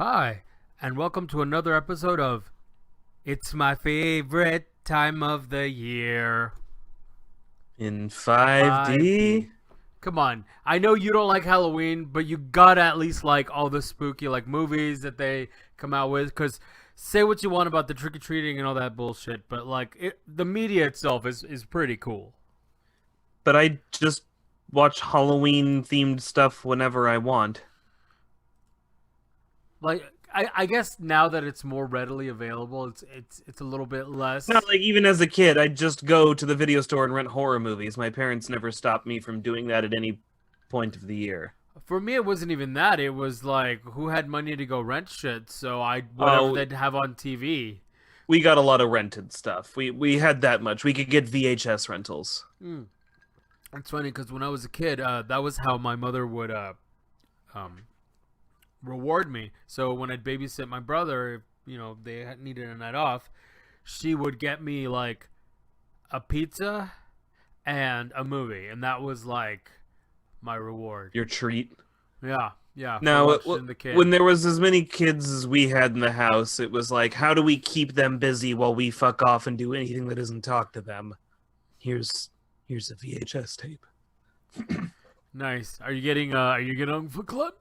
Hi, and welcome to another episode of It's My Favorite Time of the Year. In 5D? 5D. Come on, I know you don't like Halloween, but you gotta at least like all the spooky movies that they come out with. Cause say what you want about the trick or treating and all that bullshit, but the media itself is pretty cool. But I just watch Halloween themed stuff whenever I want. I guess now that it's more readily available, it's a little bit less. Not like even as a kid, I'd just go to the video store and rent horror movies. My parents never stopped me from doing that at any point of the year. For me, it wasn't even that. It was like who had money to go rent shit, so whatever they'd have on TV. We got a lot of rented stuff. We had that much. We could get VHS rentals. It's funny because when I was a kid, that was how my mother would reward me. So when I'd babysit my brother, if, they needed a night off, she would get me like a pizza and a movie, and that was like my reward. Your treat. Yeah. Now, The kid. when there was as many kids as we had in the house, it was like, how do we keep them busy while we fuck off and do anything that doesn't talk to them? Here's a VHS tape. Nice. Are you getting on Foot Club?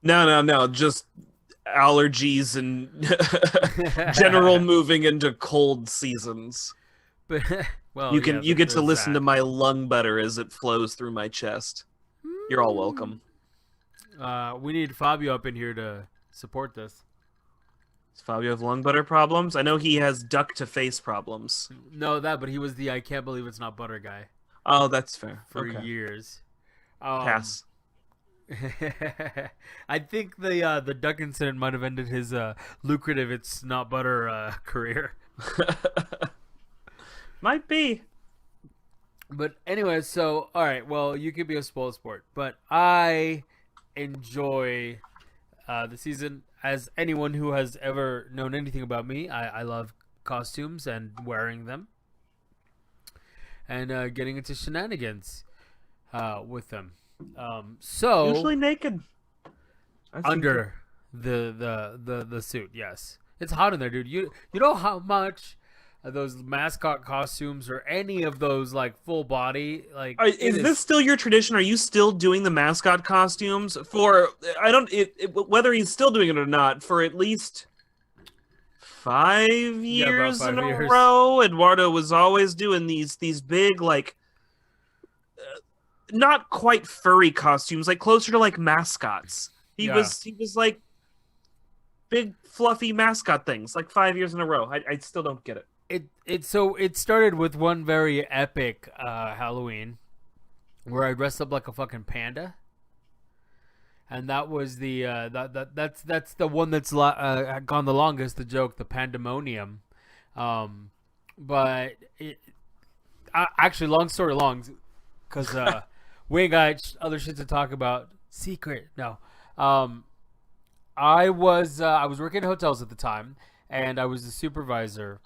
No. Just allergies and general moving into cold seasons. But well, you get to listen to that. my lung butter as it flows through my chest. You're all welcome. We need Fabio up in here to support this. Does Fabio have lung butter problems? I know he has duck to face problems. No, but he was the I can't believe it's not butter guy Oh, that's fair. for Okay. years. Pass. I think the duck incident might have ended his lucrative it's not butter career. Might be. But anyway, so all right, well, you could be a spoil sport, but I enjoy the season. As anyone who has ever known anything about me, I love costumes and wearing them, and getting into shenanigans with them. So Usually naked. under the suit, yes, it's hot in there, dude. You know how much those mascot costumes or any of those like full body Is this still your tradition? Are you still doing the mascot costumes for? I don't. Whether he's still doing it or not, for at least 5 years about 5 in a years. row, Eduardo was always doing these big not quite furry costumes, like closer to like mascots. He was like big fluffy mascot things, like 5 years in a row. I still don't get it. It started with one very epic Halloween where I dressed up like a fucking panda, and that was the that's the one that's gone the longest. The joke, the pandemonium, but actually, long story long, because we ain't got other shit to talk about. Secret, no. I was working in hotels at the time, and I was the supervisor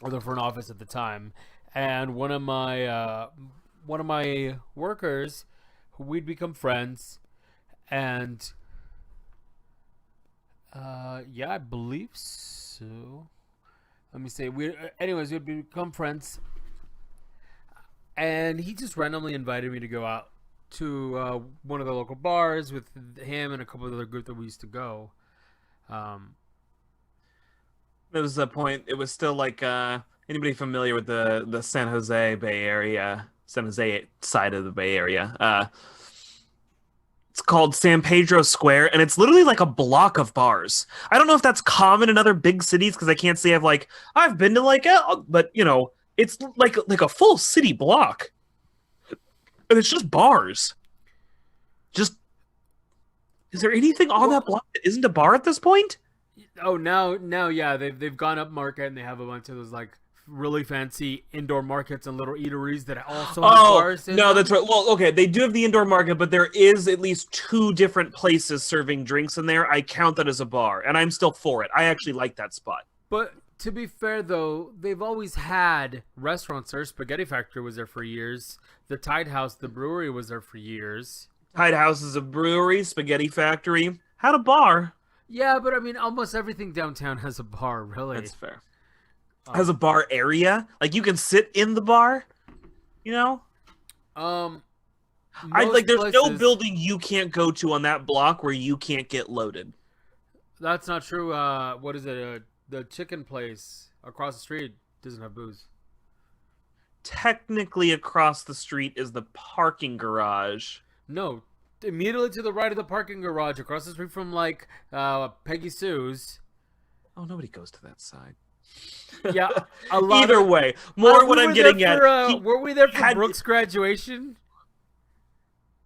or the front office at the time, and one of my workers, we'd become friends, and I believe so. Let me say we'd become friends, and he just randomly invited me to go out to one of the local bars with him and a couple of other group that we used to go. There was a point. It was still like anybody familiar with the San Jose Bay Area, San Jose side of the Bay Area. It's called San Pedro Square, and it's literally like a block of bars. I don't know if that's common in other big cities because I can't say I've been to but it's like a full city block, and it's just bars. Just is there anything on that block that isn't a bar at this point? Oh, now, yeah, they've gone up market and they have a bunch of those like really fancy indoor markets and little eateries that also have bars in no, them. that's right. Well, okay, they do have the indoor market, but there is at least 2 different places serving drinks in there. I count that as a bar, and I'm still for it. I actually like that spot. But to be fair, though, they've always had restaurants there. Spaghetti Factory was there for years. The Tide House, the brewery, was there for years. Tide House is a brewery. Spaghetti Factory had a bar. Yeah, but I mean, almost everything downtown has a bar, really. That's fair. Has a Um, bar area, like you can sit in the bar. You know, um, I like. most There's no places. building you can't go to on that block where you can't get loaded. That's not true. What is it? The chicken place across the street doesn't have booze. Technically, across the street is the parking garage. No, immediately to the right of the parking garage, across the street from like Peggy Sue's. Oh, nobody goes to that side. Yeah, a lot Either of. way, more We what I'm were there getting at. for. He Were we there for had Brooks' graduation?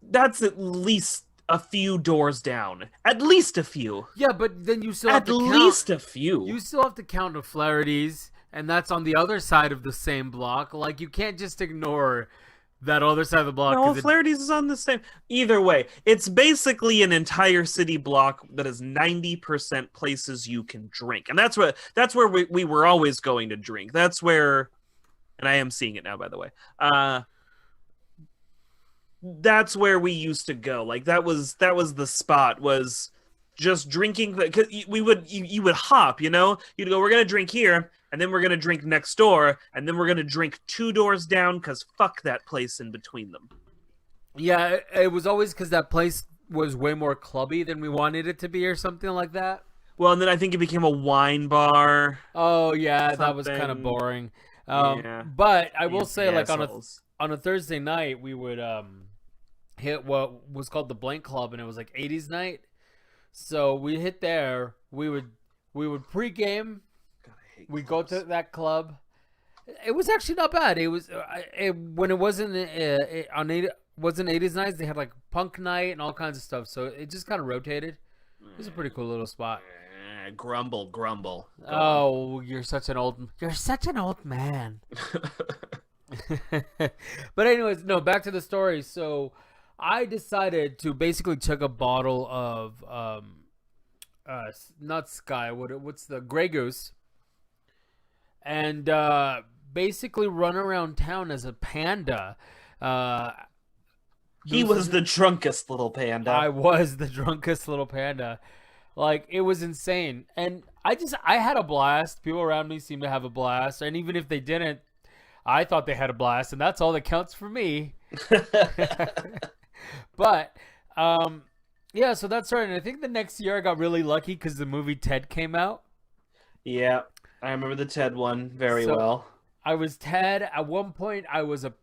that's at least a few doors down. At least a few. Yeah, but then you still have At to count. least a few. You still have to count O'Flaherty's, and that's on the other side of the same block. Like you can't just ignore that other side of the block. No, 'Cause Flaherty's is on the same. Either way, it's basically an entire city block that is 90% places you can drink, and that's where we were always going to drink. That's where, and I am seeing it now, by the way. That's where we used to go. Like that was the spot. Was just drinking. Cause we would you would hop. You'd go. We're gonna drink here, and then we're gonna drink next door, and then we're gonna drink two doors down. Because fuck that place in between them. yeah, it was always because that place was way more clubby than we wanted it to be, or something like that. Well, and then I think it became a wine bar. Oh yeah, that was kind of Something. boring. Yeah. But I will You say, like assholes. on a Thursday night, we would hit what was called the Blank Club, and it was like '80s night. So we hit there. We would pregame. God, I hate We go clubs. to that club. It was actually not bad. It was when it wasn't on wasn't '80s nights. They had like punk night and all kinds of stuff. So it just kind of rotated. It was a pretty cool little spot. Grumble, grumble. Go Oh, you're such an old man. But anyways, no, back to the story. So I decided to basically chug a bottle of not Sky, what's the Grey Goose, and basically run around town as a panda. Uh He was the drunkest little panda. I was the drunkest little panda. Like, it was insane. And I had a blast. People around me seemed to have a blast. And even if they didn't, I thought they had a blast. And that's all that counts for me. But, yeah, so that's right. And I think the next year I got really lucky because the movie Ted came out. Yeah, I remember the Ted one very So- well. I was Ted. At one point, I was a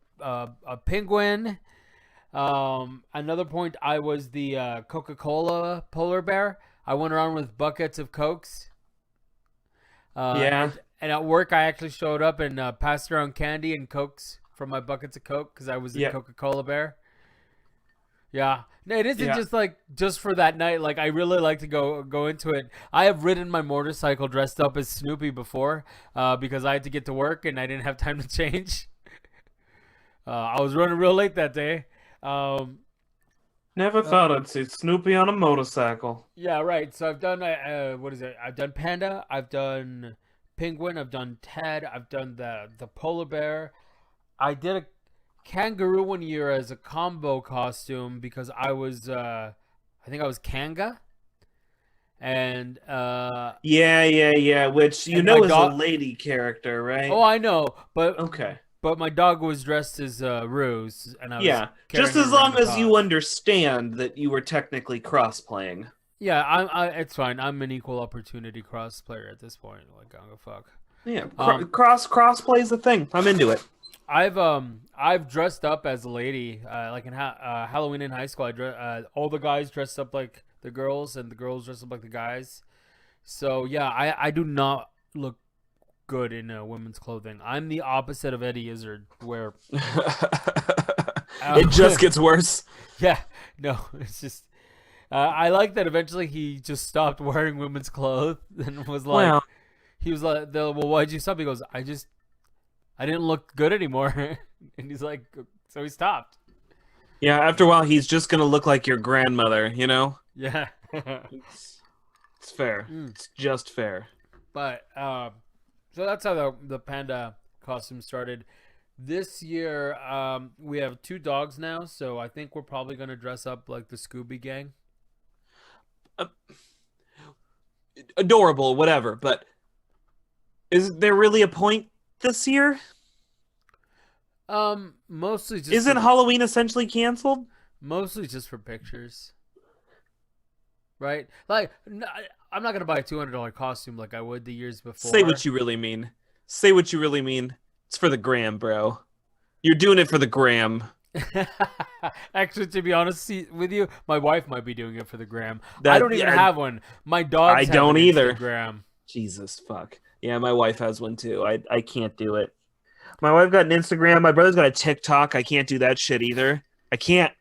penguin. Another point, I was the Coca-Cola polar bear. I went around with buckets of Cokes. Yeah. And at work, I actually showed up and passed around candy and Cokes from my buckets of Coke because I was the Yeah. Coca-Cola bear. Yeah. No, it isn't Yeah. just for that night. Like, I really like to go into it. I have ridden my motorcycle dressed up as Snoopy before because I had to get to work and I didn't have time to change. I was running real late that day. Never thought I'd see Snoopy on a motorcycle. Yeah, right. So I've done what is it? I've done Panda, I've done Penguin, I've done Ted, I've done the polar bear. I did a kangaroo one year as a combo costume because I was I think I was Kanga. And Yeah. Which you And know my is dog- a lady character, right? oh, I know, but Okay. my dog was dressed as Ruse, and I was Yeah. carrying Just her as around long the as top. you understand that you were technically cross-playing. Yeah, it's fine. I'm an equal opportunity cross player at this point. Like, I don't give a fuck. Yeah. Um, Cross-play's the thing. I'm into it. I've dressed up as a lady. Like in Halloween in high school, all the guys dressed up like the girls, and the girls dressed up like the guys. So yeah, I do not look good in women's clothing. I'm the opposite of Eddie Izzard, where It just gets worse. yeah, no, it's just. I like that eventually he just stopped wearing women's clothes and was like, Well, he was like, well, why'd you stop? He goes, I didn't look good anymore. And he's like, so he stopped. yeah, after a while, he's just going to look like your grandmother, you know? Yeah. It's fair. Mm. It's just fair. But, so that's how the panda costume started. This year, we have 2 dogs now, so I think we're probably going to dress up like the Scooby Gang. adorable, whatever. But is there really a point this year? Mostly just for Isn't the Halloween essentially canceled? mostly just for pictures, right? Like, I'm not gonna buy a $200 costume like I would the years Say before. what you really mean. Say what you really mean. It's for the gram, bro. You're doing it for the gram. Actually, to be honest with you, my wife might be doing it for the gram. I That don't even yeah, have one. My I dogs have an don't either. Instagram. Jesus fuck. Yeah, my wife has one too. I can't do it. My wife got an Instagram. My brother's got a TikTok. I can't do that shit either. I can't.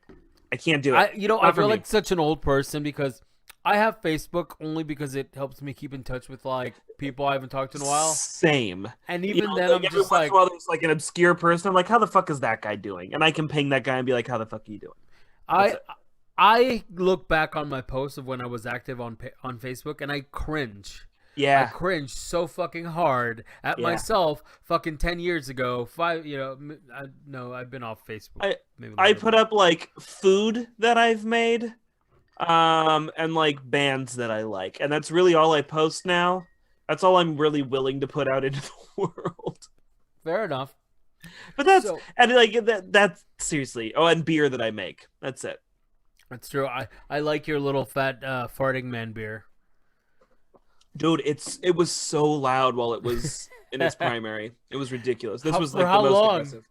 I can't do it. I Not for feel me. like such an old person because I have Facebook only because it helps me keep in touch with like people I haven't talked to in a while. Same. And You even know, then, like I'm every just once in a like, while there's like an obscure person. I'm like, how the fuck is that guy doing? And I can ping that guy and be like, how the fuck are you doing? That's I it. I look back on my posts of when I was active on Facebook and I cringe. I Yeah. cringe so fucking hard at Yeah. myself fucking 10 years ago. No, I've been off Facebook I maybe I longer than put that. up like food that I've made, and like bands that I like, and that's really all I post now. That's all I'm really willing to put out into the world. Fair enough. But that's So, and like that's seriously. Oh, and beer that I make. That's it. that's true. I like your little fat farting man beer. Dude, it was so loud while it was in its primary. It was ridiculous. This was For like the how most long? aggressive.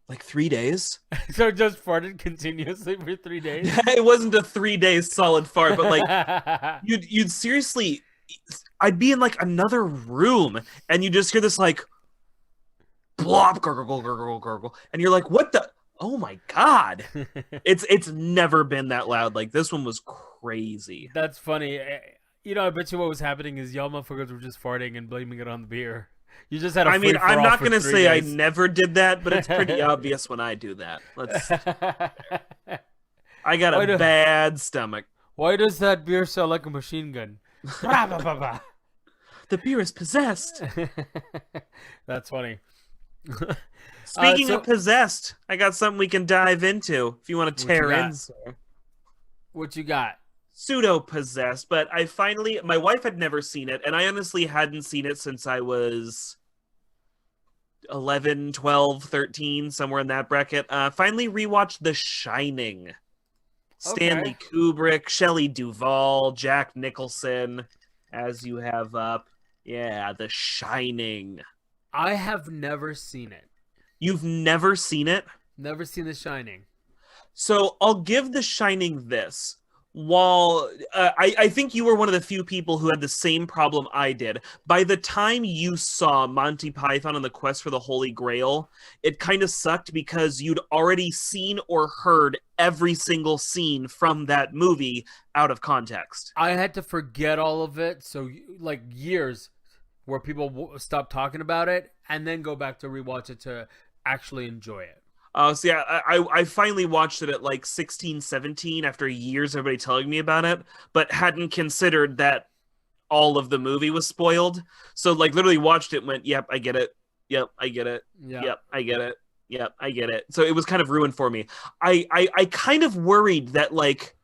Like 3 days? So just farted continuously for 3 days? It wasn't a 3 days solid fart, but like you'd seriously I'd be in like another room and you just hear this like blop gurgle gurgle gurgle and you're like, what the oh my god. It's never been that loud. Like this one was crazy. That's funny. I bet you what was happening is y'all motherfuckers were just farting and blaming it on the beer. You just had a I mean, free for I'm all not for gonna three say I days. never did that, but it's pretty obvious when I do that. I got why, a do, bad stomach. why does that beer sound like a machine gun? The beer is possessed. That's funny. Speaking So of possessed, I got something we can dive into if you want to what you tear in, got? sir. What you got? Pseudo possessed, but I finally, my wife had never seen it, and I honestly hadn't seen it since I was 11, 12, 13, somewhere in that bracket. Finally rewatched The Shining. Okay. Stanley Kubrick, Shelley Duvall, Jack Nicholson, as you have up. Yeah, The Shining. I have never seen it. You've never seen it? Never seen The Shining. So I'll give The Shining this. While I think you were one of the few people who had the same problem I did, by the time you saw Monty Python and the Quest for the Holy Grail, it kind of sucked because you'd already seen or heard every single scene from that movie out of context. I had to forget all of it, so like years where people stop talking about it and then go back to rewatch it to actually enjoy it. So yeah, I finally watched it at like 16, 17 after years of everybody telling me about it, but hadn't considered that all of the movie was spoiled. So like literally watched it and went, yep, I get it. Yep, I get it. Yeah. Yep, I get it. Yep, I get it. So it was kind of ruined for me. I kind of worried that like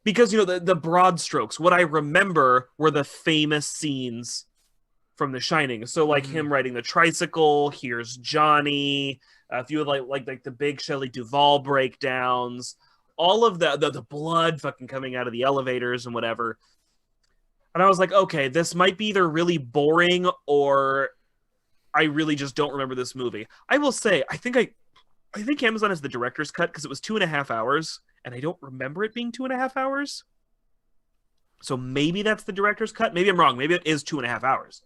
because the broad strokes, what I remember were the famous scenes from The Shining. So like Mhm. him riding the tricycle, here's Johnny, a few of like the big Shelley Duvall breakdowns, all of the blood fucking coming out of the elevators and whatever. And I was like, okay, this might be either really boring or I really just don't remember this movie. I will say, I think Amazon has the director's cut because it was 2.5 hours, and I don't remember it being 2.5 hours. So maybe that's the director's cut. Maybe I'm wrong. Maybe it is 2.5 hours.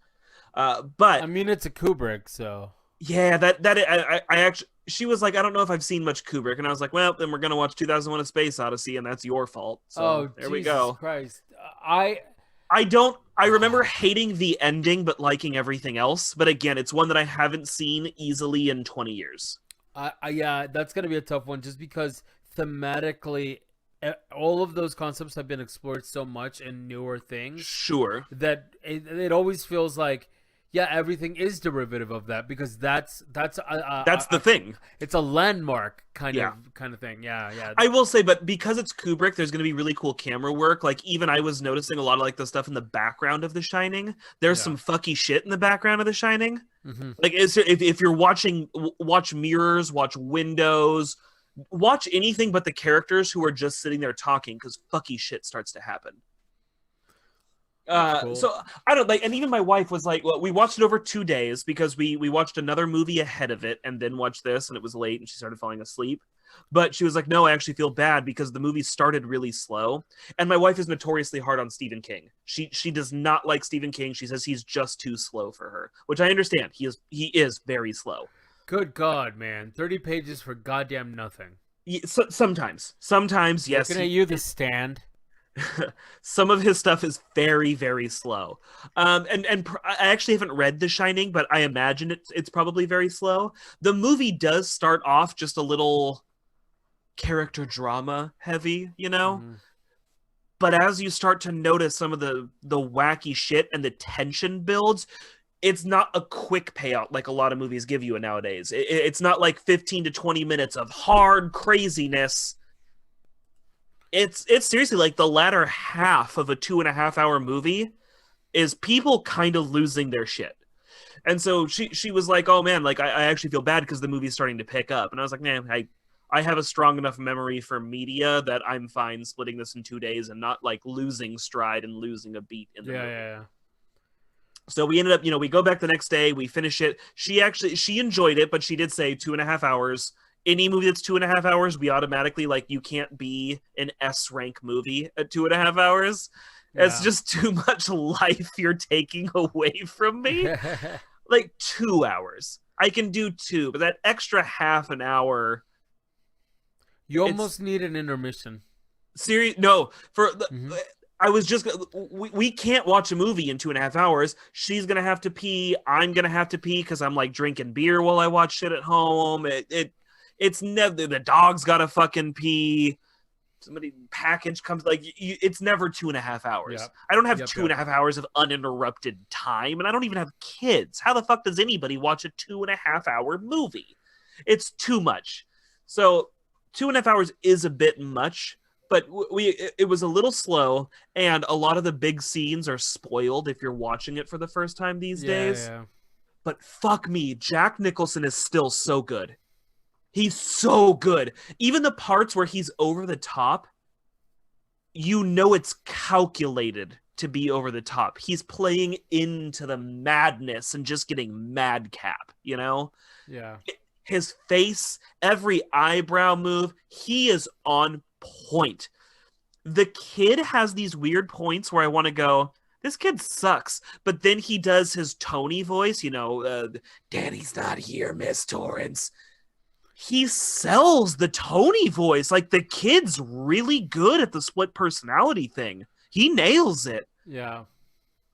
But I mean, it's a Kubrick, so yeah, I actually she was like, I don't know if I've seen much Kubrick, and I was like, well, then we're gonna watch 2001: A Space Odyssey, and that's your fault. So oh there we Jesus go. Christ, I I don't. I remember hating the ending, but liking everything else. But again, it's one that I haven't seen easily in 20 years. yeah, that's gonna be a tough one just because thematically, all of those concepts have been explored so much in newer things Sure. that it always feels like Yeah, everything is derivative of that because That's the thing. it's a landmark Yeah. kind of thing. Yeah, yeah. I will say, but because it's Kubrick, there's going to be really cool camera work. Like, even I was noticing a lot of like the stuff in the background of The Shining. There's Yeah. some fucky shit in the background of The Shining. Hmm. Like, if you're watching, watch mirrors, watch windows, watch anything but the characters who are just sitting there talking, because fucky shit starts to happen. Cool. So I don't like, and even my wife was like, well, we watched it over 2 days because we watched another movie ahead of it and then watched this, and it was late and she started falling asleep. But she was like, no, I actually feel bad because the movie started really slow. And my wife is notoriously hard on Stephen King. She does not like Stephen King. She says he's just too slow for her, which I understand. He is very slow. Good God, man! 30 pages for goddamn nothing. Sometimes, yes. Looking at you, The Stand. Some of his stuff is very, very slow. I actually haven't read The Shining, but I imagine it's probably very slow. The movie does start off just a little character drama heavy, you know? Mhm. But as you start to notice some of the wacky shit and the tension builds, it's not a quick payout like a lot of movies give you nowadays. It's not like 15 to 20 minutes of hard craziness. It's seriously like the latter half of a 2.5 hour movie is people kind of losing their shit. And so she was like, oh man, like I actually feel bad because the movie's starting to pick up. And I was like, man, I have a strong enough memory for media that I'm fine splitting this in 2 days and not like losing stride and losing a beat in the movie. Yeah. So we ended up, we go back the next day, we finish it. She enjoyed it, but she did say 2.5 hours. Any movie that's 2.5 hours, we automatically like, you can't be an S rank movie at 2.5 hours. Yeah. It's just too much life you're taking away from me. Like 2 hours, I can do 2, but that extra half an hour, You almost need an intermission. No, for the. Mhm. I was just we can't watch a movie in 2.5 hours. She's gonna have to pee. I'm gonna have to pee because I'm like drinking beer while I watch shit at home. It's never, the dog's gotta fucking pee. Somebody package comes, like it's never 2.5 hours. Yep. I don't have Yep, 2.5 hours of uninterrupted time, and I don't even have kids. How the fuck does anybody watch a 2.5 hour movie? It's too much. So 2.5 hours is a bit much. But it was a little slow, and a lot of the big scenes are spoiled if you're watching it for the first time these days. Yeah. But fuck me, Jack Nicholson is still so good. He's so good. Even the parts where he's over the top, it's calculated to be over the top. He's playing into the madness and just getting madcap, Yeah. His face, every eyebrow move, he is on point. The kid has these weird points where I want to go, this kid sucks, but then he does his Tony voice, Danny's not here, Miss Torrance. He sells the Tony voice. Like, the kid's really good at the split personality thing. He nails it. Yeah.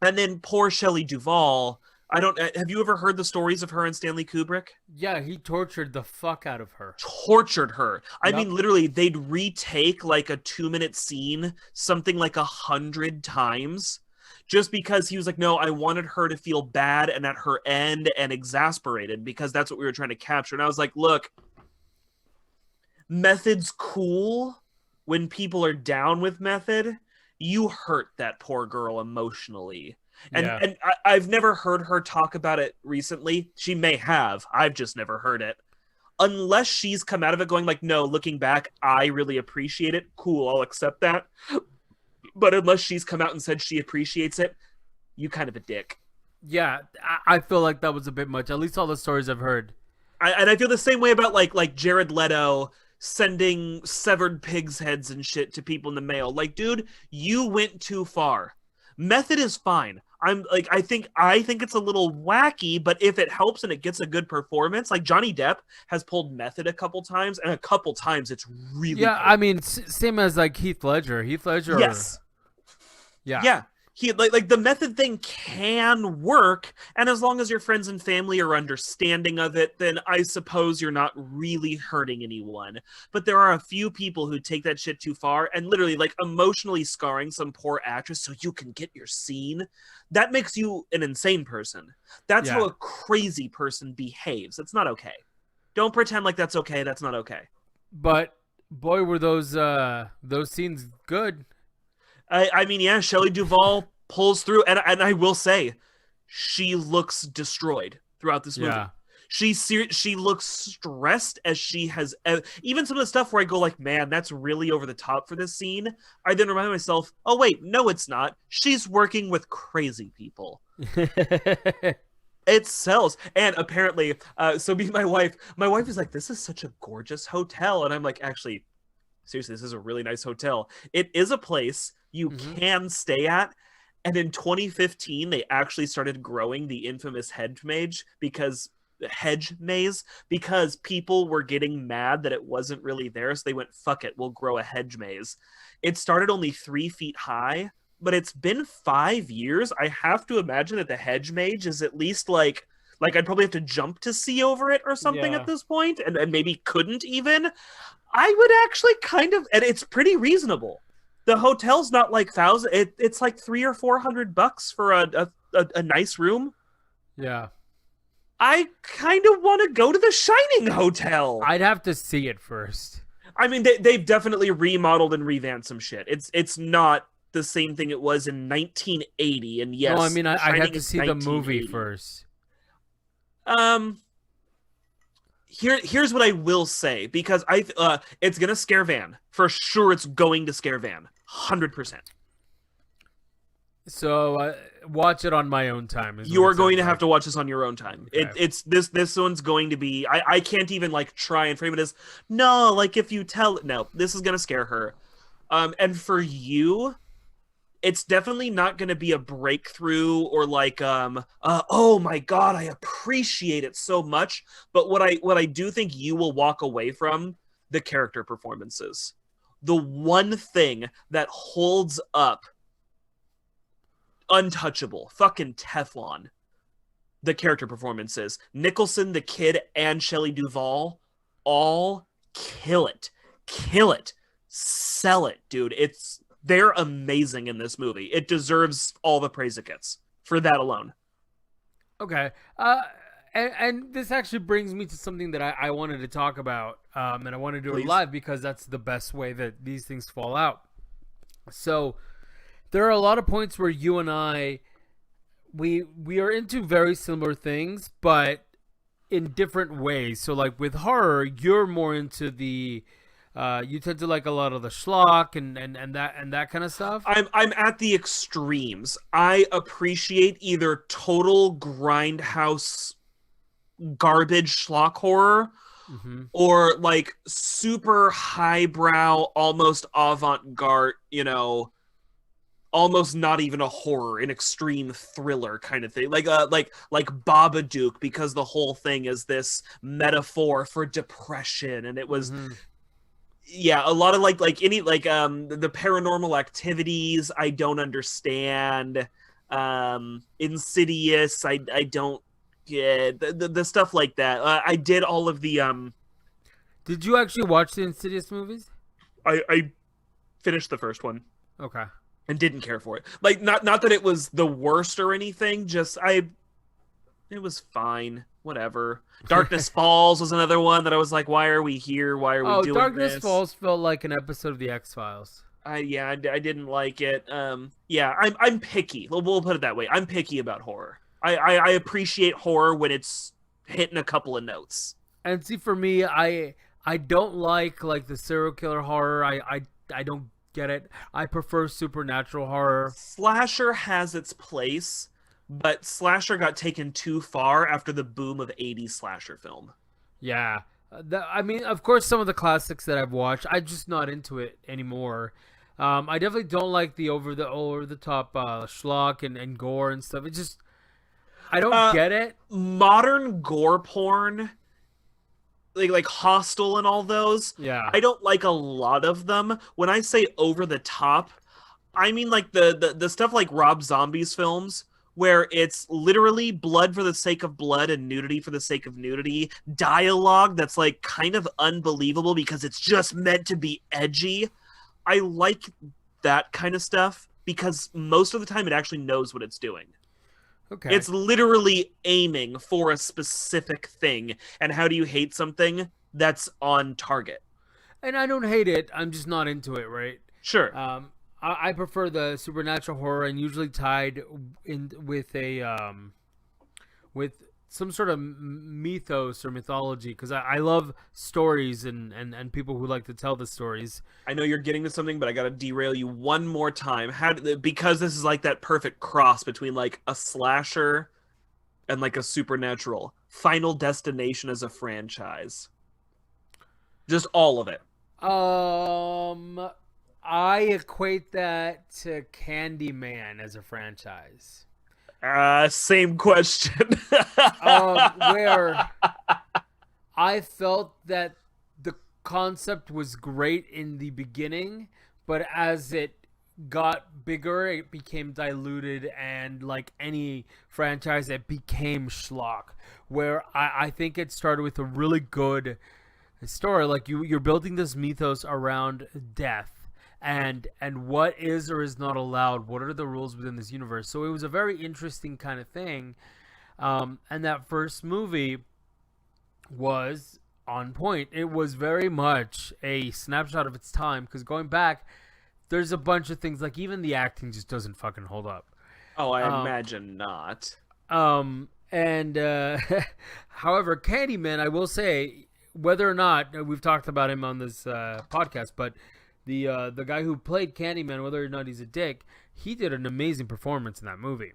And then poor Shelley Duvall, have you ever heard the stories of her and Stanley Kubrick? Yeah, he tortured the fuck out of her. Tortured her. I Yep. mean, literally, they'd retake like a 2-minute scene something like 100 times just because he was like, no, I wanted her to feel bad and at her end and exasperated because that's what we were trying to capture. And I was like, look, method's cool when people are down with method. You hurt that poor girl emotionally. And I've never heard her talk about it recently. She may have. I've just never heard it. Unless she's come out of it going like, no, looking back, I really appreciate it. Cool, I'll accept that. But unless she's come out and said she appreciates it, you kind of a dick. Yeah, I feel like that was a bit much. At least all the stories I've heard. And I feel the same way about like Jared Leto sending severed pigs' heads and shit to people in the mail. Like, dude, you went too far. Method is fine. I think it's a little wacky, but if it helps and it gets a good performance, like Johnny Depp has pulled Method a couple times, and a couple times it's really Yeah, good. I mean, same as like Heath Ledger. Yes. Yeah. Yeah. like the method thing can work, and as long as your friends and family are understanding of it, then I suppose you're not really hurting anyone. But there are a few people who take that shit too far and literally like emotionally scarring some poor actress so you can get your scene. That makes you an insane person. That's Yeah. how a crazy person behaves. It's not okay. Don't pretend like that's okay. That's not okay. But boy, were those scenes good. I mean, yeah, Shelley Duvall pulls through, and I will say, she looks destroyed throughout this movie. Yeah. She looks stressed as she has even some of the stuff where I go like, man, that's really over the top for this scene. I then remind myself, oh wait, no, it's not. She's working with crazy people. It sells, and apparently, so be my wife. My wife is like, this is such a gorgeous hotel, and I'm like, actually, seriously, this is a really nice hotel. It is a place you Mhm. can stay at. And in 2015, they actually started growing the infamous hedge maze because people were getting mad that it wasn't really there. So they went, fuck it, we'll grow a hedge maze. It started only 3 feet high, but it's been 5 years. I have to imagine that the hedge maze is at least like I'd probably have to jump to see over it or something at Yeah. this point, and maybe couldn't even. I would actually kind of, and it's pretty reasonable. The hotel's not like thousand. It's like $300 or $400 for a nice room. Yeah. I kind of want to go to the Shining Hotel. I'd have to see it first. I mean, they've definitely remodeled and revamped some shit. It's not the same thing it was in 1980. And yes, No, I mean I'd Shining have to is see the movie 1980. first. Um, here's what I will say because it's gonna scare Van for sure. It's going to scare Van 100%. So watch it on my own time. You are going to have to watch this on your own time. Okay. It's this one's going to be. I can't even like try and frame it as no. Like if you tell no, this is gonna scare her. And for you, it's definitely not going to be a breakthrough or like oh my god, I appreciate it so much. But what I do think you will walk away from the character performances. The one thing that holds up untouchable, fucking Teflon, the character performances. Nicholson, the kid, and Shelley Duvall all kill it. Kill it. Sell it, dude. They're amazing in this movie. It deserves all the praise it gets for that alone. Okay. And this actually brings me to something that I wanted to talk about. And I want to do Please. it live because that's the best way that these things fall out. So there are a lot of points where you and I we are into very similar things, but in different ways. So like with horror, you're more into the you tend to like a lot of the schlock and that kind of stuff. I'm at the extremes. I appreciate either total grindhouse garbage schlock horror Mm-hmm. or like super highbrow, almost avant-garde, almost not even a horror, an extreme thriller kind of thing, like Babadook, because the whole thing is this metaphor for depression, and it was Mm-hmm. yeah, a lot of like any the paranormal activities I don't understand. Insidious, I don't get the stuff like that. I did all of the Did you actually watch the Insidious movies? I finished the first one Okay. and didn't care for it. Like not that it was the worst or anything, just it was fine. Whatever. Darkness Falls was another one that I was like, why are we here? Why are we doing Darkness this? Falls felt like an episode of the X-Files. I didn't like it. Yeah, I'm picky. We'll put it that way. I'm picky about horror. I appreciate horror when it's hitting a couple of notes. And see, for me, I don't like the serial killer horror. I don't get it. I prefer supernatural horror. Slasher has its place, but slasher got taken too far after the boom of 80s slasher film. Yeah. I mean, of course, some of the classics that I've watched, I'm just not into it anymore. I definitely don't like the over the top schlock and gore and stuff. It just I don't get it. Modern gore porn, like Hostel and all those. Yeah. I don't like a lot of them. When I say over the top, I mean, like the stuff like Rob Zombie's films, where it's literally blood for the sake of blood and nudity for the sake of nudity, dialogue that's like kind of unbelievable because it's just meant to be edgy. I like that kind of stuff because most of the time it actually knows what it's doing. Okay. It's literally aiming for a specific thing. And how do you hate something that's on target? And I don't hate it. I'm just not into it, right? Sure. I prefer the supernatural horror and usually tied in with a with some sort of mythos or mythology because I love stories and people who like to tell the stories. I know you're getting to something, but I gotta derail you one more time. Because this is like that perfect cross between like a slasher and like a supernatural. Final Destination as a franchise. Just all of it. I equate that to Candyman as a franchise. Same question. Where I felt that the concept was great in the beginning, but as it got bigger, it became diluted, and like any franchise, it became schlock. Where I think it started with a really good story, like you're building this mythos around death and what is or is not allowed, what are the rules within this universe. So it was a very interesting kind of thing, and that first movie was on point. It was very much a snapshot of its time because going back, there's a bunch of things like even the acting just doesn't fucking hold up. Oh, I imagine not. And however, Candyman, I will say, whether or not we've talked about him on this podcast, but the guy who played Candyman, whether or not he's a dick, he did an amazing performance in that movie.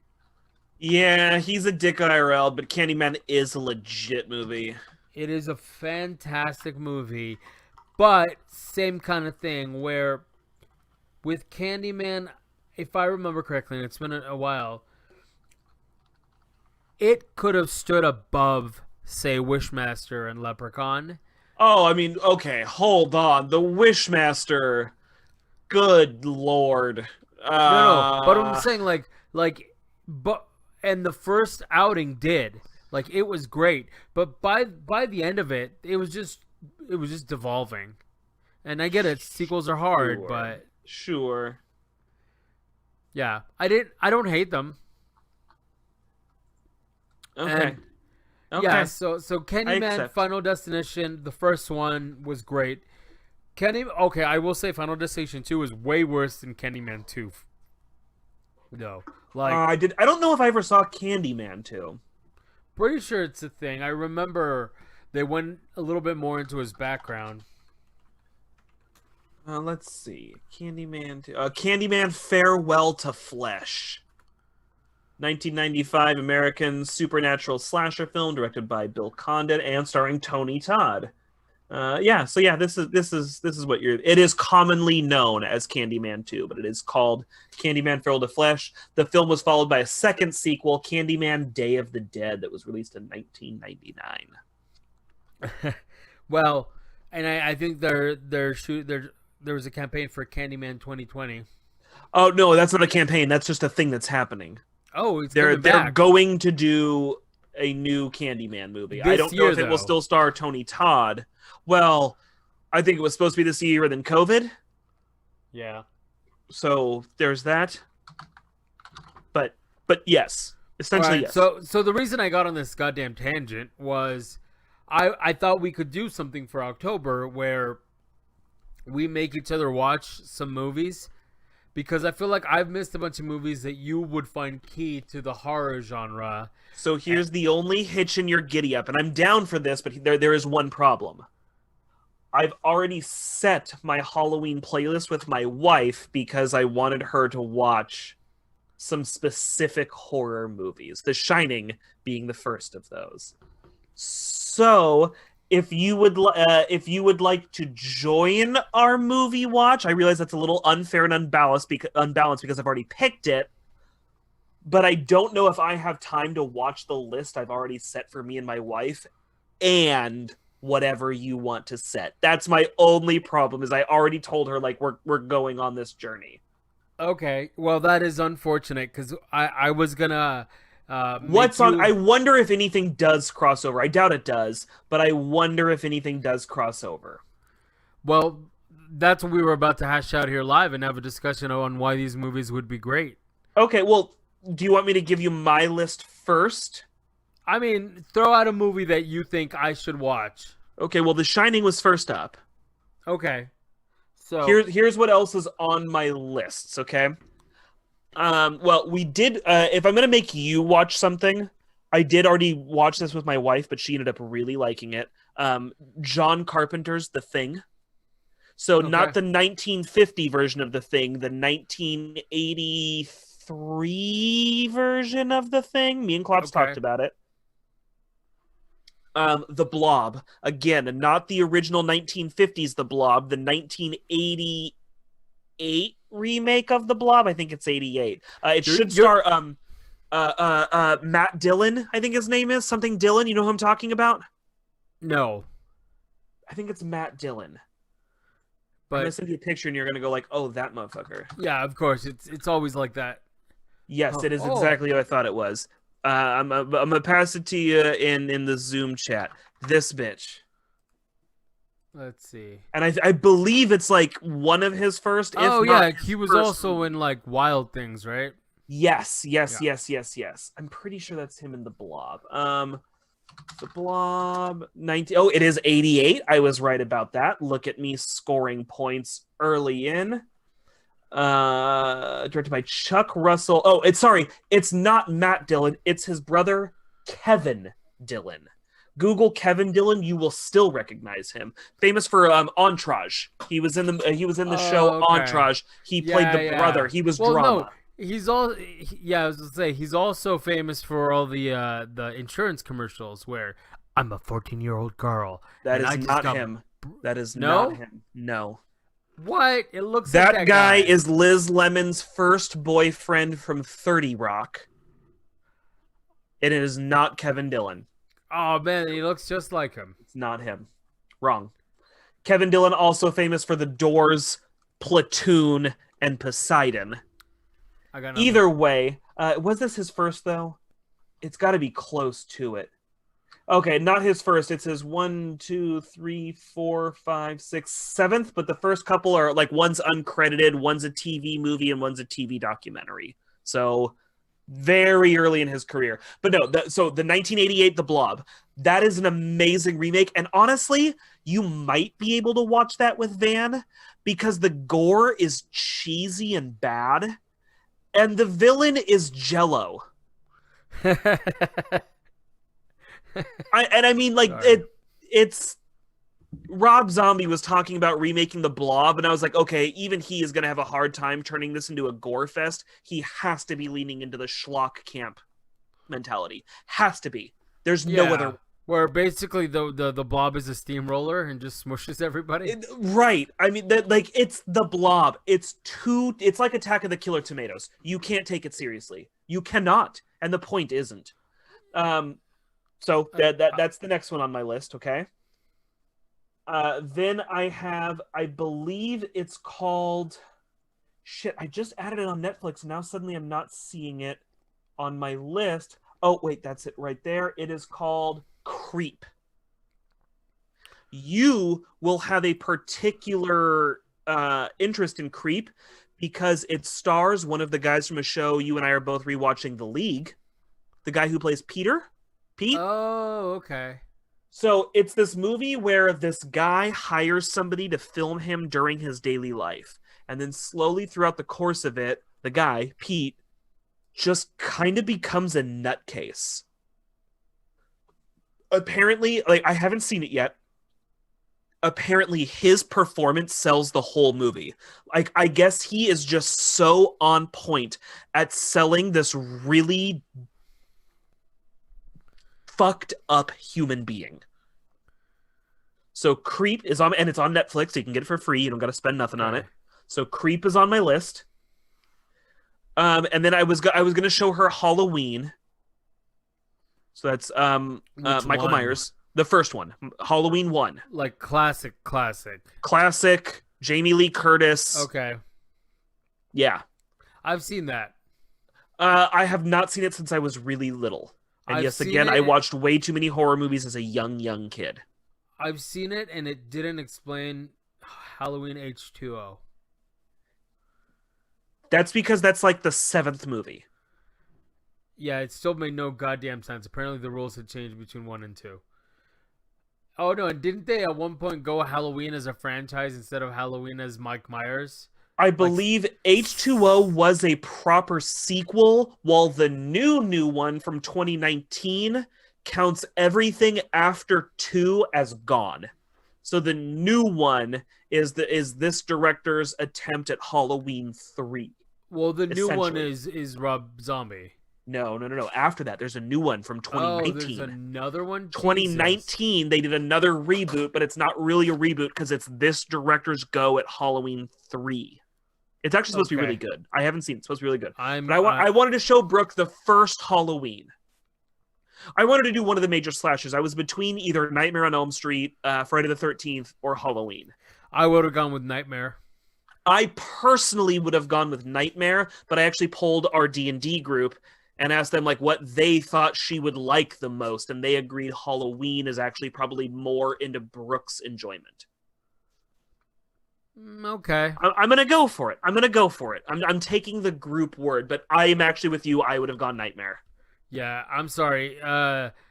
Yeah, he's a dick IRL, but Candyman is a legit movie. It is a fantastic movie, but same kind of thing where with Candyman, if I remember correctly, and it's been a while, it could have stood above, say, Wishmaster and Leprechaun. Oh, I mean, okay, hold on. The Wishmaster. Good lord. No, but I'm saying but and the first outing did like it was great, but by the end of it, it was just devolving. And I get it, sequels are hard, Sure. but Sure. yeah, I don't hate them. Okay. And Okay. yeah, so Candyman accept. Final Destination, the first one was great. Okay, I will say Final Destination 2 is way worse than Candyman 2. No. Like I don't know if I ever saw Candyman 2. pretty sure it's a thing. I remember they went a little bit more into his background. Let's see. Candyman 2. Candyman Farewell to Flesh. 1995 American supernatural slasher film directed by Bill Condon and starring Tony Todd. This is what it is commonly known as Candyman 2, but it is called Candyman Farewell to Flesh. The film was followed by a second sequel, Candyman Day of the Dead, that was released in 1999. Well, and I think there was a campaign for Candyman 2020. Oh no, that's not a campaign. That's just a thing that's happening. Oh, They're coming back. going to do a new Candyman movie. I don't know if it will still star Tony Todd. Well, I think it was supposed to be this year, then COVID. Yeah. So there's that. But yes, essentially yes. So the reason I got on this goddamn tangent was I thought we could do something for October where we make each other watch some movies, because I feel like I've missed a bunch of movies that you would find key to the horror genre. So here's the only hitch in your giddy up, and I'm down for this, but there is one problem. I've already set my Halloween playlist with my wife because I wanted her to watch some specific horror movies, The Shining being the first of those. So if you would like to join our movie watch, I realize that's a little unfair and unbalanced because I've already picked it, but I don't know if I have time to watch the list I've already set for me and my wife and whatever you want to set. That's my only problem, is I already told her like we're going on this journey. Okay, well that is unfortunate because I was gonna make What's on? you. I wonder if anything does cross over. I doubt it does, but I wonder if anything does cross over. Well, that's what we were about to hash out here live and have a discussion on why these movies would be great. Okay, well, do you want me to give you my list first? I mean, throw out a movie that you think I should watch. Okay, well, The Shining was first up. Okay, so Here's what else is on my lists, okay? Well, we did if I'm gonna make you watch something, I did already watch this with my wife, but she ended up really liking it. John Carpenter's The Thing. So okay, not the 1950 version of The Thing, the 1983 version of The Thing. Me and Klops okay, talked about it. The Blob. Again, not the original 1950s The Blob, the 1988 remake of The Blob. I think it's 88. It should you're star Matt Dillon, I think his name is. Something Dillon, you know who I'm talking about? no, I think it's Matt Dillon. I'm gonna but send you a picture and you're gonna go like, oh, that motherfucker. yeah, of course, it's always like that. Yes, Oh, it is oh, exactly what I thought it was. I'm gonna pass it to you in the Zoom chat. This bitch, let's see. and I believe it's like one of his first. If Oh not yeah, his he was first also movie. in like Wild Things, right? Yes, yes, Yeah. yes, yes, yes. I'm pretty sure that's him in the Blob. The Blob 19. Oh, it is 88. I was right about that. Look at me scoring points early in. Directed by Chuck Russell. Oh, it's not Matt Dillon, it's his brother Kevin Dillon. Google Kevin Dillon, you will still recognize him. Famous for Entourage. He was in the show Oh, okay. Entourage. He played Yeah, the yeah. brother. He was Well, no, drama. yeah, I was gonna say he's also famous for all the insurance commercials where I'm a 14-year-old girl That and is I just not got him. That is No? not him. No. What? It looks like That that guy is Liz Lemon's first boyfriend from 30 Rock. And it is not Kevin Dillon. Oh man, he looks just like him. It's not him. Wrong. Kevin Dillon, also famous for The Doors, Platoon, and Poseidon. I got nothing. Either way, was this his first, though? It's got to be close to it. Okay, not his first. It's his 1, 2, 3, 4, 5, 6, 7th, but the first couple are like one's uncredited, one's a TV movie, and one's a TV documentary. So very early in his career. But no, so the 1988 The Blob, that is an amazing remake. And honestly, you might be able to watch that with Van because the gore is cheesy and bad, and the villain is Jello. I mean, like Sorry. it's Rob Zombie was talking about remaking The Blob, and I was like, okay, even he is going to have a hard time turning this into a gore fest. He has to be leaning into the schlock camp mentality. Has to be. There's no other. Where basically the blob is a steamroller and just smushes everybody. Right. I mean, that like it's The Blob. It's like Attack of the Killer Tomatoes. You can't take it seriously. You cannot, and the point isn't. So that's the next one on my list. Okay. Then I have, I believe it's called, shit, I just added it on Netflix, and now suddenly I'm not seeing it on my list. Oh, wait, that's it right there. It is called Creep. You will have a particular interest in Creep because it stars one of the guys from a show you and I are both rewatching, The League. The guy who plays Pete. Oh, okay. So it's this movie where this guy hires somebody to film him during his daily life. And then slowly throughout the course of it, the guy, Pete, just kind of becomes a nutcase. Apparently, like, I haven't seen it yet. Apparently, his performance sells the whole movie. Like, I guess he is just so on point at selling this really fucked up human being. So Creep is on, and it's on Netflix, so you can get it for free. You don't got to spend nothing on it. So Creep is on my list. And then I was gonna show her Halloween. So that's Michael one? Myers, the first one, Halloween 1, Like classic. classic. Jamie Lee Curtis. Okay. Yeah. I've seen that. I have not seen it since I was really little. And I've yes, seen again, I it. watched way too many horror movies as a young kid. I've seen it, and it didn't explain Halloween H2O. That's because that's like the seventh movie. Yeah, it still made no goddamn sense. Apparently, the rules had changed between one and two. Oh no! And didn't they at one point go Halloween as a franchise instead of Halloween as Mike Myers? I Like, believe H2O was a proper sequel, while the new one from 2019 counts everything after 2 as gone. So the new one is this director's attempt at Halloween 3, well, the new one essentially. is Rob Zombie. No. After that, there's a new one from Oh, there's 2019. another one. Jesus. 2019, they did another reboot, but it's not really a reboot because it's this director's go at Halloween 3. It's actually supposed to be really Okay. good. I haven't seen it. It's supposed to be really good. But I'm. I wanted to show Brooke the first Halloween. I wanted to do one of the major slashers. I was between either Nightmare on Elm Street, Friday the 13th, or Halloween. I would have gone with Nightmare. I personally would have gone with Nightmare, but I actually polled our D&D group and asked them like what they thought she would like the most, and they agreed Halloween is actually probably more into Brooke's enjoyment. Okay. I'm gonna go for it. I'm taking the group word, but I am actually with you. I would have gone Nightmare. Yeah. I'm sorry.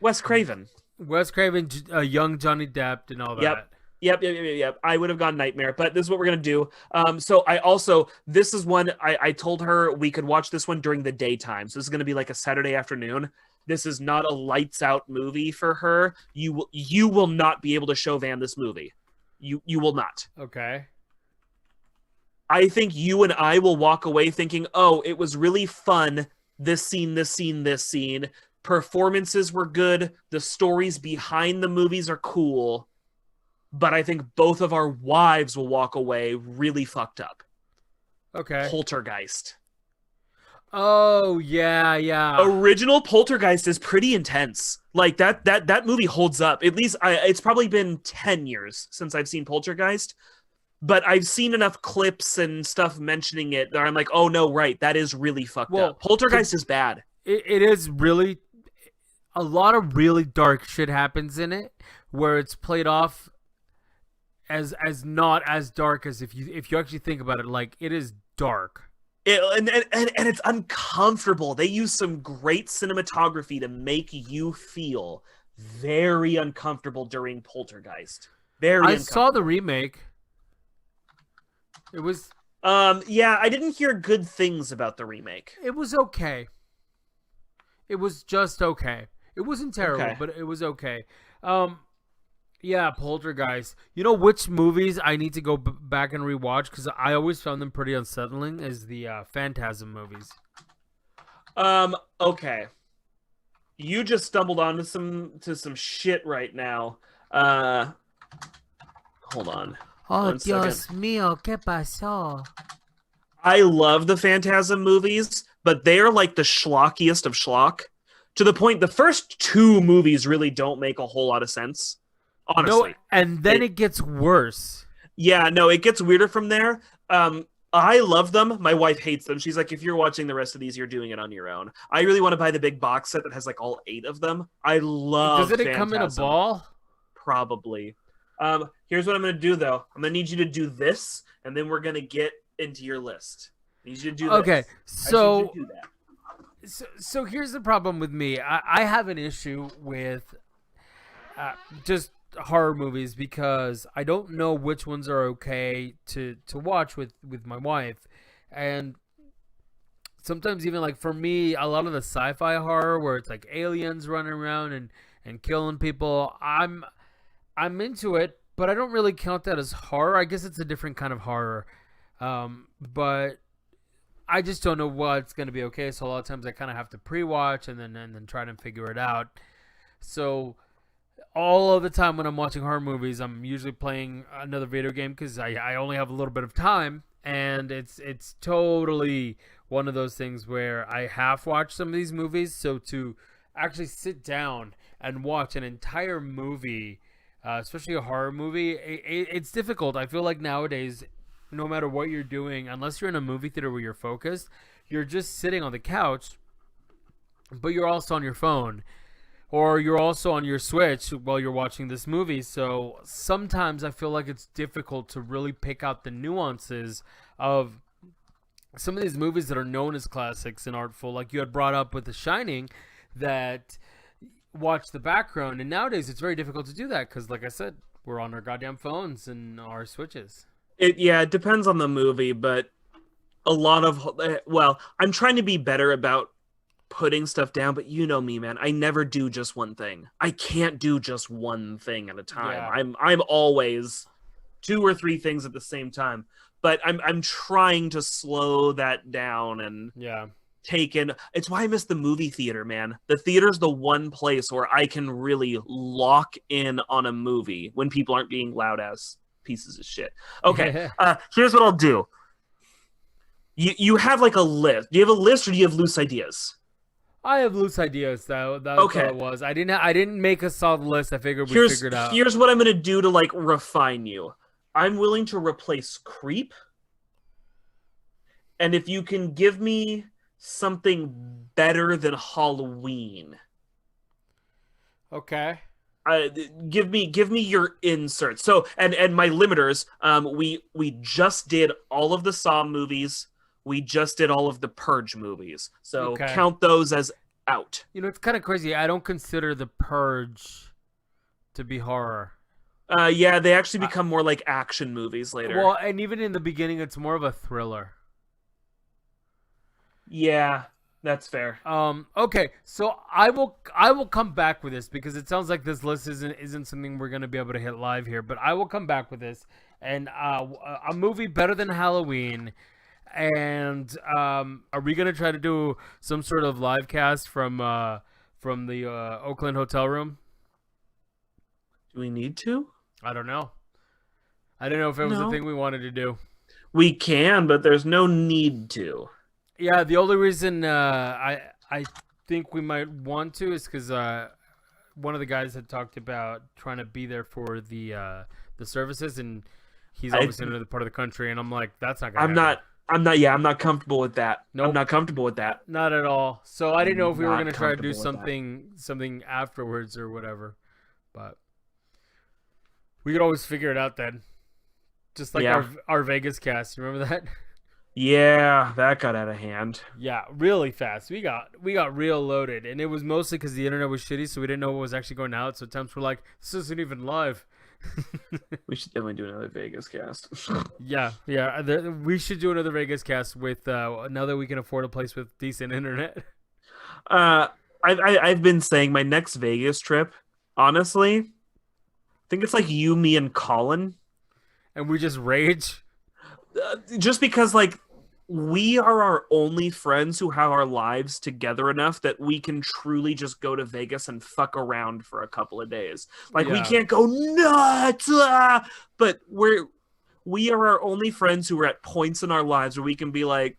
Wes Craven. Wes Craven, young Johnny Depp, and all that. Yep. Yep. I would have gone Nightmare, but this is what we're gonna do. So this is one I told her we could watch this one during the daytime. So this is gonna be like a Saturday afternoon. This is not a lights out movie for her. You will not be able to show Van this movie. You will not. Okay. I think you and I will walk away thinking, oh, it was really fun. This scene. Performances were good. The stories behind the movies are cool. But I think both of our wives will walk away really fucked up. Okay. Poltergeist. Oh yeah. Original Poltergeist is pretty intense. Like that movie holds up. At least it's probably been 10 years since I've seen Poltergeist. But I've seen enough clips and stuff mentioning it that I'm like, oh no, right, that is really fucked up. Poltergeist is bad. It is really a lot of really dark shit happens in it, where it's played off as not as dark as if you actually think about it. Like, it is dark. And it's uncomfortable. They use some great cinematography to make you feel very uncomfortable during Poltergeist. I saw the remake. It was yeah, I didn't hear good things about the remake. It was okay. It was just okay. It wasn't terrible, Okay. but it was okay. Yeah, Poltergeist. You know which movies I need to go back and rewatch because I always found them pretty unsettling? Is the Phantasm movies. Okay. You just stumbled onto some shit right now. Hold on. Oh, One Dios second. mío, ¿qué pasó? I love the Phantasm movies, but they are like the schlockiest of schlock. To the point, the first 2 movies really don't make a whole lot of sense. Honestly. No, and then it gets worse. Yeah, no, it gets weirder from there. I love them. My wife hates them. She's like, if you're watching the rest of these, you're doing it on your own. I really want to buy the big box set that has like all 8 of them. I love Doesn't it come in a Phantasm. ball? Probably. Here's what I'm gonna do though. I'm gonna need you to do this, and then we're gonna get into your list. I need you to do this. Okay, I just need so you to do that. so here's the problem with me. I have an issue with just horror movies because I don't know which ones are okay to watch with my wife, and sometimes even like for me, a lot of the sci-fi horror where it's like aliens running around and killing people, I'm into it, but I don't really count that as horror. I guess it's a different kind of horror, but I just don't know what's going to be okay. So a lot of times I kind of have to pre-watch and then try to figure it out. So all of the time when I'm watching horror movies, I'm usually playing another video game because I only have a little bit of time, and it's totally one of those things where I half watch some of these movies. So to actually sit down and watch an entire movie, especially a horror movie, it's difficult. I feel like nowadays, no matter what you're doing, unless you're in a movie theater where you're focused, you're just sitting on the couch, but you're also on your phone, or you're also on your Switch while you're watching this movie. So sometimes I feel like it's difficult to really pick out the nuances of some of these movies that are known as classics and artful, like you had brought up with The Shining, that watch the background. And nowadays it's very difficult to do that because, like I said, we're on our goddamn phones and our Switches. It depends on the movie, but a lot of well, I'm trying to be better about putting stuff down, but you know me, man. I never do just one thing. I can't do just one thing at a time. Yeah. I'm always two or three things at the same time. But I'm trying to slow that down and Yeah. take in. It's why I miss the movie theater, man. The theater's the one place where I can really lock in on a movie when people aren't being loud ass pieces of shit. Okay, here's what I'll do. You have like a list. Do you have a list or do you have loose ideas? I have loose ideas. That's Okay. all it was. I didn't make a solid list. I figured we figured out. Here's what I'm gonna do to like refine you. I'm willing to replace Creep, and if you can give me something better than Halloween, Okay. give me your insert. So and my limiters. We just did all of the Saw movies. We just did all of the Purge movies. So Okay. count those as out. You know, it's kind of crazy. I don't consider The Purge to be horror. Yeah, they actually become more like action movies later. Well, and even in the beginning, it's more of a thriller. Yeah, that's fair. Okay, so I will come back with this because it sounds like this list isn't something we're gonna be able to hit live here. But I will come back with this and a movie better than Halloween. And are we gonna try to do some sort of live cast from the Oakland hotel room? Do we need to? I don't know. I don't know if it was a No. thing we wanted to do. We can, but there's no need to. Yeah, the only reason I think we might want to is because one of the guys had talked about trying to be there for the services, and he's obviously in another part of the country, and I'm like, that's not gonna happen. I'm not comfortable with that. Nope. I'm not comfortable with that. Not at all. So I didn't know if we were Not gonna try to do comfortable with something afterwards or whatever, but we could always figure it out then. Just like Yeah. our Vegas cast, you remember that? Yeah, that got out of hand. Yeah, really fast. We got real loaded, and it was mostly because the internet was shitty, so we didn't know what was actually going out. So attempts were like, "This isn't even live." We should definitely do another Vegas cast. Yeah. We should do another Vegas cast with now that we can afford a place with decent internet. I've been saying my next Vegas trip, honestly, I think it's like you, me, and Colin. And we just rage. Just because like we are our only friends who have our lives together enough that we can truly just go to Vegas and fuck around for a couple of days. Like we Yeah. can't go nuts, but we are our only friends who are at points in our lives where we can be like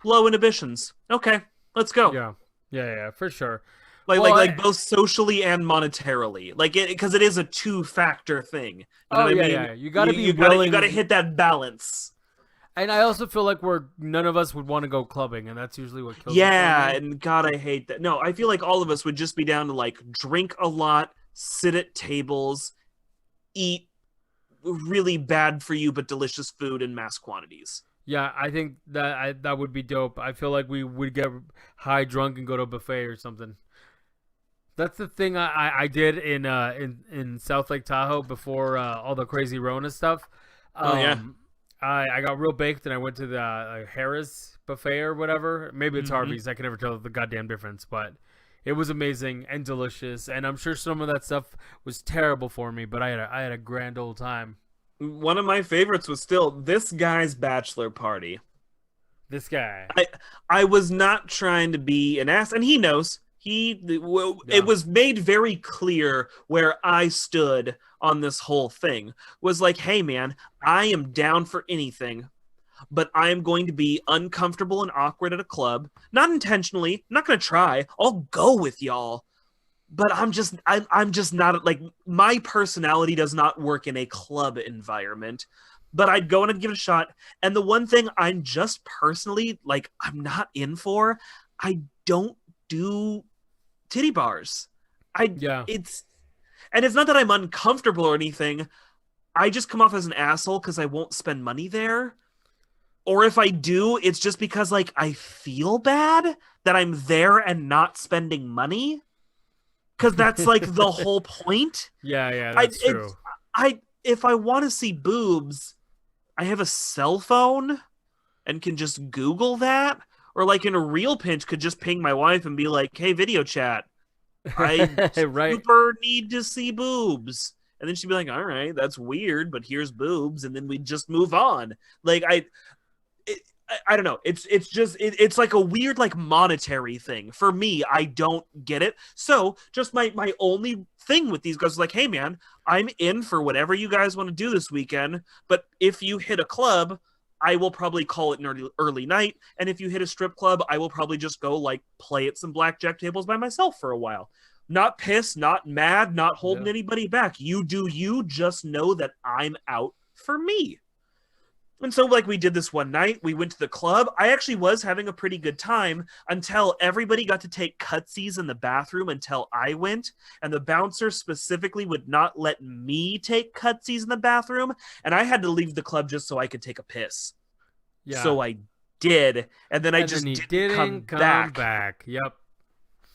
low inhibitions. Okay, let's go. Yeah, for sure. Like Well, like both socially and monetarily. Like it because it is a two-factor thing. You know what I mean? Yeah. You gotta be you willing. gotta hit that balance. And I also feel like none of us would want to go clubbing, and that's usually what kills us. Yeah, and God, I hate that. No, I feel like all of us would just be down to like drink a lot, sit at tables, eat really bad for you but delicious food in mass quantities. Yeah, I think that would be dope. I feel like we would get high drunk and go to a buffet or something. That's the thing I did in South Lake Tahoe before all the crazy Rona stuff. Oh, yeah. I got real baked and I went to the Harris buffet or whatever. Maybe it's Mhm. Harvey's. I can never tell the goddamn difference, but it was amazing and delicious. And I'm sure some of that stuff was terrible for me, but I had a grand old time. One of my favorites was still this guy's bachelor party. This guy. I was not trying to be an ass, and he knows. It was made very clear where I stood on this whole thing. Was like, hey man, I am down for anything, but I am going to be uncomfortable and awkward at a club. Not intentionally. I'm not gonna try. I'll go with y'all. But I'm just not like my personality does not work in a club environment. but I'd go in and give it a shot. And the one thing I'm just personally like, I'm not in for, I don't do titty bars. I Yeah. it's and it's not that I'm uncomfortable or anything. I just come off as an asshole because I won't spend money there. Or if I do, it's just because like I feel bad that I'm there and not spending money. Because that's like the whole point. Yeah, yeah, that's true. I if I want to see boobs, I have a cell phone and can just Google that. Or like in a real pinch, could just ping my wife and be like, "Hey, video chat, I Right. super need to see boobs." And then she'd be like, "All right, that's weird, but here's boobs," and then we just move on. Like I don't know. It's like a weird like monetary thing for me. I don't get it. So just my only thing with these guys is like, hey man, I'm in for whatever you guys want to do this weekend. But if you hit a club, I will probably call it an early night. And if you hit a strip club, I will probably just go like play at some blackjack tables by myself for a while. Not pissed, not mad, not holding Yeah. anybody back. You do you. Just know that I'm out for me. And so, like, we did this one night. We went to the club. I actually was having a pretty good time until everybody got to take cutsies in the bathroom until I went. And the bouncer specifically would not let me take cutsies in the bathroom. And I had to leave the club just so I could take a piss. Yeah. So I did. And then I And just then he didn't come back. Yep.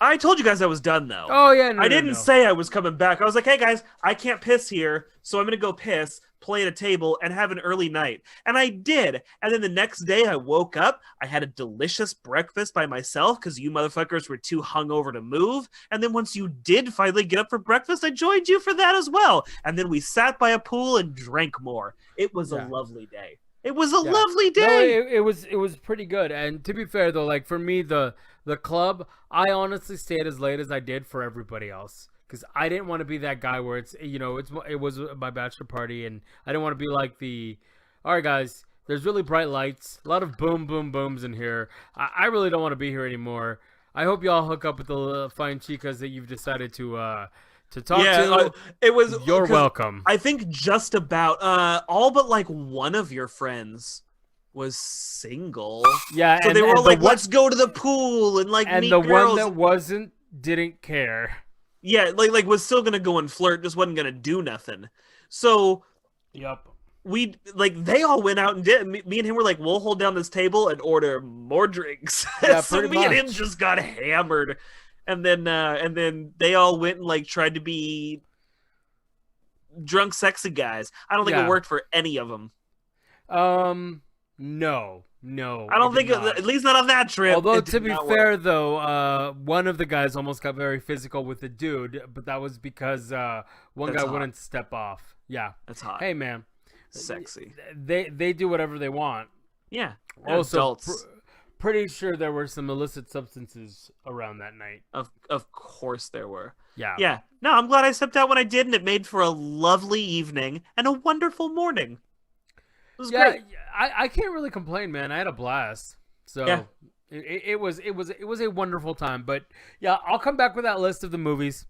I told you guys I was done, though. Oh yeah, no, I no, didn't no. say I was coming back. I was like, hey guys, I can't piss here, so I'm gonna go piss, play at a table, and have an early night. And I did. And then the next day I woke up, I had a delicious breakfast by myself because you motherfuckers were too hungover to move. And then once you did finally get up for breakfast, I joined you for that as well. And then we sat by a pool and drank more. It was a Yeah. lovely day. It was a Yeah. lovely No, day. it was pretty good. And to be fair though, like for me the club, I honestly stayed as late as I did for everybody else because I didn't want to be that guy where it's it was my bachelor party and I didn't want to be like the all right guys, there's really bright lights, a lot of boom boom booms in here. I really don't want to be here anymore. I hope y'all hook up with the fine chicas that you've decided to talk to. It was. You're 'cause welcome. I think just about all but like one of your friends was single. Yeah, So they were and all the like, one- let's go to the pool and like and meet the girls. one that wasn't didn't care. Yeah, like was still gonna go and flirt, just wasn't gonna do nothing. So Yep. we like they all went out and did. Me and him were like, we'll hold down this table and order more drinks. Yeah, So pretty me and him much. just got hammered, and then they all went and like tried to be drunk, sexy guys. I don't think Yeah. it worked for any of them. No. I don't it did think, not. at least not on that trip. Although it to did be not work. fair though, one of the guys almost got very physical with the dude, but that was because one That's guy hot. wouldn't step off. Yeah. That's hot. Hey man, Sexy. they do whatever they want. Yeah. Also, Adults. pretty sure there were some illicit substances around that night. Of course there were. Yeah. Yeah. No, I'm glad I stepped out when I did, and it made for a lovely evening and a wonderful morning. It was Yeah, great. I can't really complain, man. I had a blast. So Yeah. it was a wonderful time. But yeah, I'll come back with that list of the movies.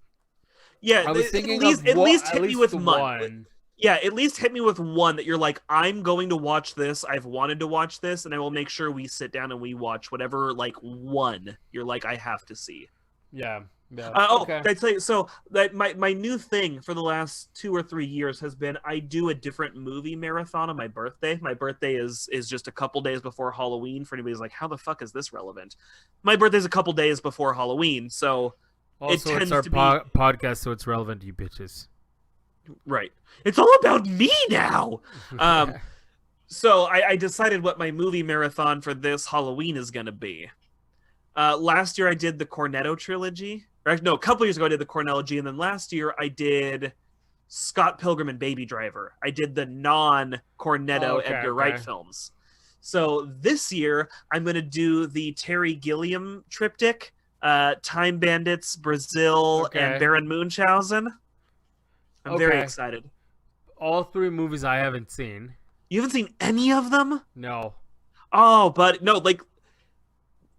Yeah. I was at thinking least, of at least at hit me least with the one. Yeah, at least hit me with one that you're like, I'm going to watch this. I've wanted to watch this, and I will make sure we sit down and we watch whatever like one you're like, I have to see. Yeah. Yeah. Okay. I tell you, so that my new thing for the last 2 or 3 years has been I do a different movie marathon on my birthday. My birthday is just a couple days before Halloween. For anybody who's like, how the fuck is this relevant? My birthday's a couple days before Halloween, so Also, tends it's our to be- podcast, so it's relevant to you bitches. right. It's all about me now. So I decided what my movie marathon for this Halloween is going to be. Last year I did the Cornetto trilogy. No, a couple years ago I did the Cornetto, and then last year I did Scott Pilgrim and Baby Driver. I did the non-Cornetto Edgar Wright films. So this year I'm going to do the Terry Gilliam triptych, Time Bandits, Brazil, and Baron Munchausen. I'm very excited. All 3 movies I haven't seen. You haven't seen any of them? No. Oh, but no, like,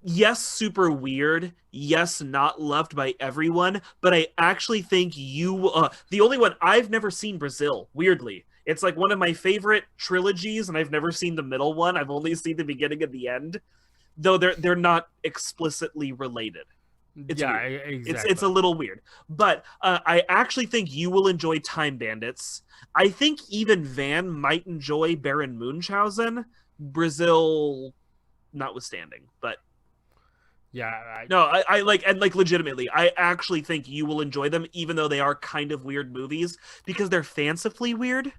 yes, super weird. Yes, not loved by everyone. But I actually think you, the only one I've never seen Brazil, weirdly. It's like one of my favorite trilogies, and I've never seen the middle one. I've only seen the beginning and the end, though they're not explicitly related. It's weird. Exactly. It's a little weird, but I actually think you will enjoy Time Bandits. I think even Van might enjoy Baron Munchausen, Brazil notwithstanding. But no, I like, and like legitimately, I actually think you will enjoy them, even though they are kind of weird movies because they're fancifully weird.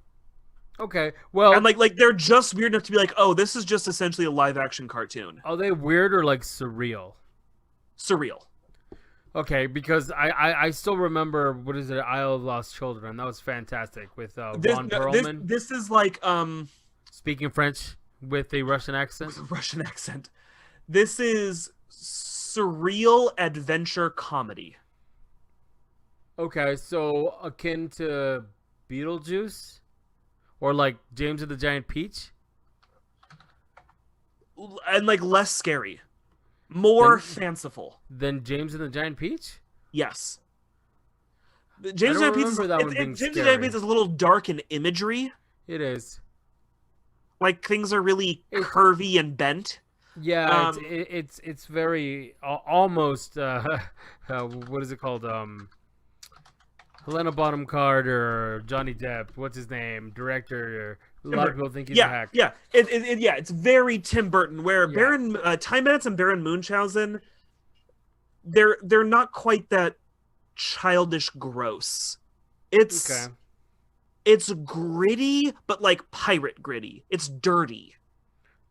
Okay, well, and like they're just weird enough to be like, oh, this is just essentially a live action cartoon. Are they weird or like surreal? Surreal. Okay, because I still remember, what is it, Isle of Lost Children? That was fantastic with Ron Perlman. This is like speaking French with a Russian accent. With a Russian accent. This is surreal adventure comedy. Okay, so akin to Beetlejuice, or like James and the Giant Peach, and like less scary. More fanciful than James and the Giant Peach? Yes. James and the Giant Peach is a little dark in imagery. It is. Like things are really curvy and bent. Yeah, it's very almost what is it called? Helena Bonham Carter, Johnny Depp, what's his name? Director. A lot of people think he's a hack. Yeah, it's very Tim Burton. Where Time Bandits and Baron Munchausen, they're not quite that childish gross. It's gritty, but like pirate gritty. It's dirty.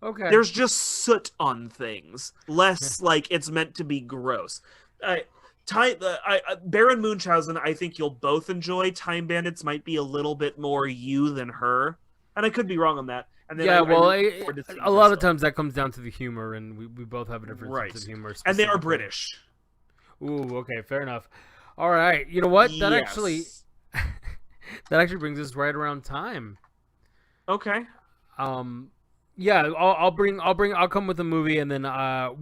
Okay. There's just soot on things, less like it's meant to be gross. Baron Munchausen, I think you'll both enjoy. Time Bandits might be a little bit more you than her. And I could be wrong on that. And then a lot of times that comes down to the humor, and we both have a different sense of humor. And they are British. Ooh, okay, fair enough. All right, you know what? That actually brings us right around time. Okay. Yeah, I'll come with a movie, and then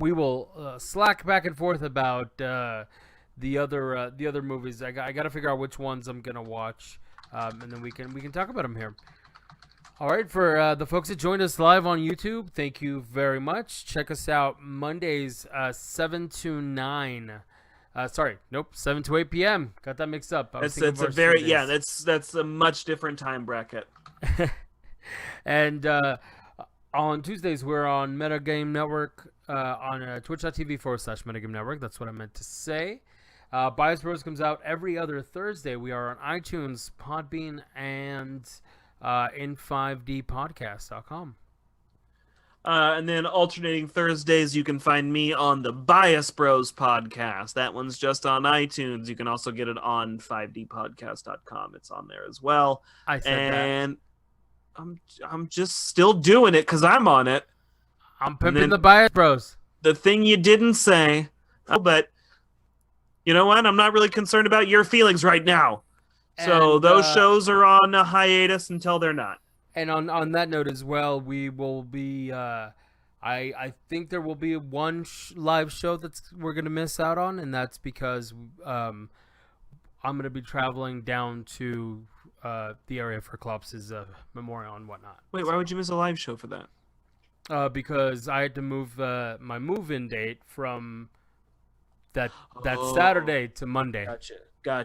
we will slack back and forth about the other movies. I got to figure out which ones I'm gonna watch, and then we can talk about them here. All right, for the folks that joined us live on YouTube, thank you very much. Check us out Mondays 7 to 9. 7 to 8 p.m. Got that mixed up. That's a much different time bracket. And on Tuesdays, we're on Metagame Network on twitch.tv/Metagame Network. That's what I meant to say. Bias Bros comes out every other Thursday. We are on iTunes, Podbean, and in5dpodcast.com. And then alternating Thursdays, you can find me on the Bias Bros podcast. That one's just on iTunes. You can also get it on 5dpodcast.com. It's on there as well. I said that. I'm just still doing it because I'm on it. I'm pimping the Bias Bros. The thing you didn't say, but you know what? I'm not really concerned about your feelings right now. So those shows are on a hiatus until they're not. And on that note as well, we will be. I think there will be one live show we're gonna miss out on, and that's because I'm gonna be traveling down to the area for Klopps's memorial and whatnot. Wait, why would you miss a live show for that? Because I had to move my move-in date from that Saturday to Monday. Gotcha. I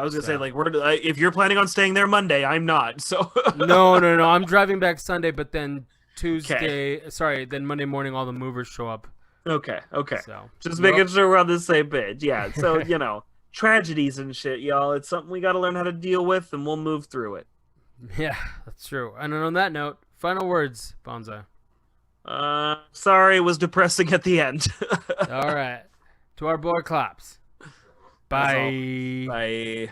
was gonna say, like, if you're planning on staying there Monday, I'm not. So no. I'm driving back Sunday, but then then Monday morning, all the movers show up. Okay. So just making sure we're on the same page. Yeah. So tragedies and shit, y'all. It's something we got to learn how to deal with, and we'll move through it. Yeah, that's true. And on that note, final words, Bonsai. Sorry, it was depressing at the end. All right. To our boy Klops. Bye. Bye.